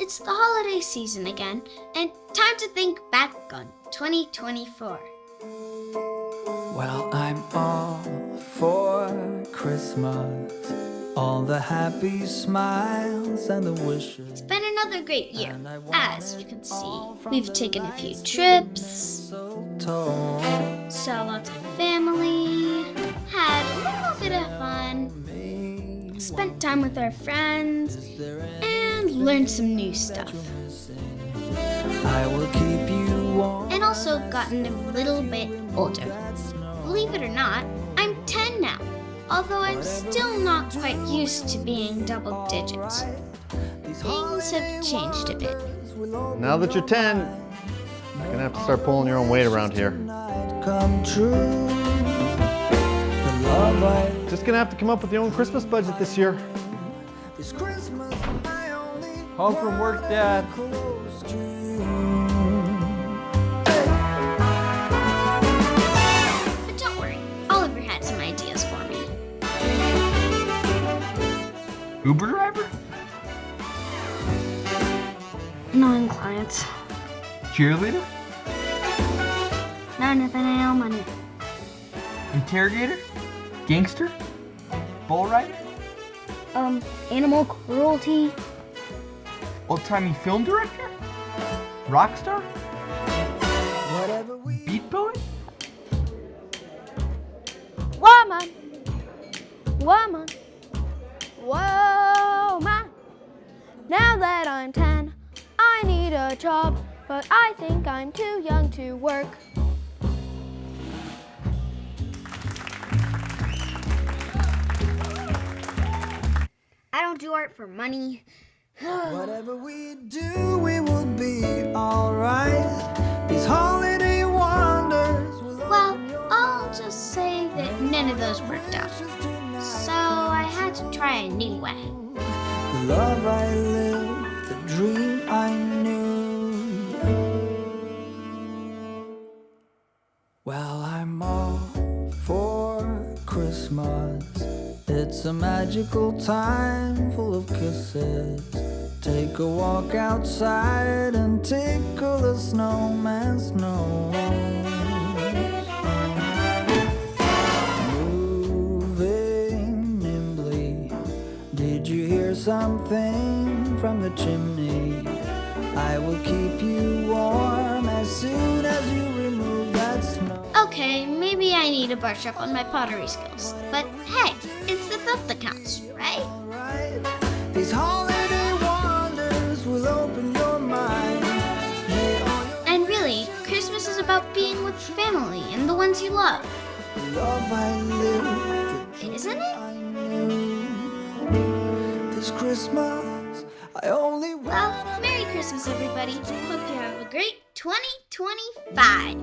it's the holiday season again, and time to think back on 2024. Well, I'm all for Christmas, all the happy smiles and the wishes. It's been another great year. As you can see, we've taken a few trips, saw lots of family, had a little bit of fun, spent time with our friends, and learned some new stuff. I will keep you warm. And also gotten a little bit older. Believe it or not, I'm 10 now, although I'm still not quite used to being double digits. Things have changed a bit. Now that you're 10, you're gonna have to start pulling your own weight around here. Come true. The love I Just gonna have to come up with your own Christmas budget this year. this Christmas I only Home from work, Dad. close to you. But don't worry, Oliver had some ideas for me. Uber driver? Annoying clients. Cheerleader? Not Nathaniel money. Interrogator? Gangster? Bull rider? Animal cruelty. Old-timey film director? Rock star? Whatever we Beat poet? Woman. Woman. Woman. Now that I'm 10, I need a job, but I think I'm too young to work. I don't do art for money. Whatever we do, we will be alright. These holiday wonders will Well, I'll just say that none of those worked out. So I had to try a new way. the love I lived, the dream I knew. Well, I'm all for Christmas. It's a magical time full of kisses. Take a walk outside and tickle the snowman's nose. Moving nimbly, did you hear something from the chimney? I will keep you warm as soon as you remove that snow. Okay, maybe I need to brush up on my pottery skills. But hey, it's the thought that counts, right? Alright, these holiday wonders will open your mind. May all your And really, Christmas is about being with family and the ones you love, love I lived, isn't it? I knew. This Christmas, I only Well, Merry Christmas, everybody. Hope you have a great 2025.